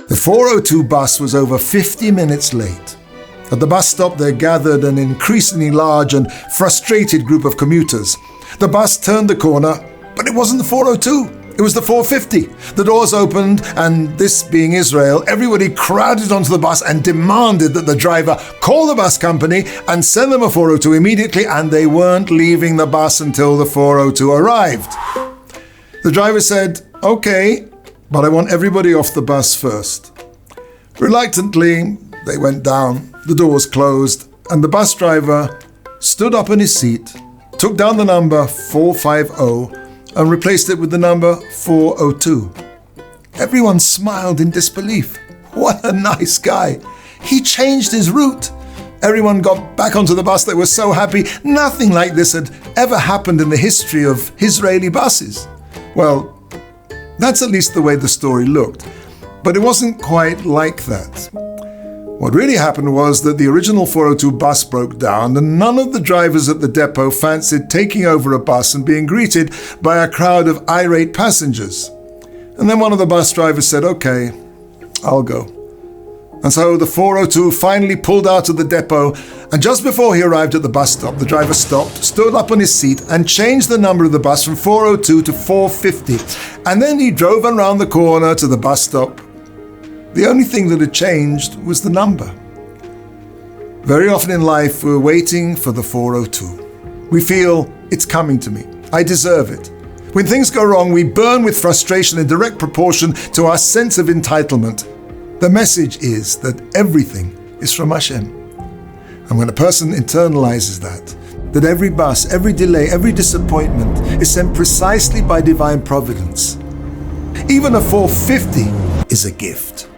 The 402 bus was over 50 minutes late. At the bus stop, there gathered an increasingly large and frustrated group of commuters. The bus turned the corner, but it wasn't the 402. It was the 450. The doors opened, and this being Israel, everybody crowded onto the bus and demanded that the driver call the bus company and send them a 402 immediately, and they weren't leaving the bus until the 402 arrived. The driver said, "Okay, but I want everybody off the bus first." Reluctantly, they went down, the doors closed, and the bus driver stood up in his seat, took down the number 450, and replaced it with the number 402. Everyone smiled in disbelief. What a nice guy. He changed his route. Everyone got back onto the bus. They were so happy. Nothing like this had ever happened in the history of Israeli buses. Well, that's at least the way the story looked. But it wasn't quite like that. What really happened was that the original 402 bus broke down, and none of the drivers at the depot fancied taking over a bus and being greeted by a crowd of irate passengers. And then one of the bus drivers said, "Okay, I'll go." And so the 402 finally pulled out of the depot, and just before he arrived at the bus stop, the driver stopped, stood up on his seat, and changed the number of the bus from 402 to 450. And then he drove around the corner to the bus stop. The only thing that had changed was the number. Very often in life, we're waiting for the 402. We feel, it's coming to me. I deserve it. When things go wrong, we burn with frustration in direct proportion to our sense of entitlement. The message is that everything is from Hashem. And when a person internalizes that every bus, every delay, every disappointment is sent precisely by divine providence, even a 450 is a gift.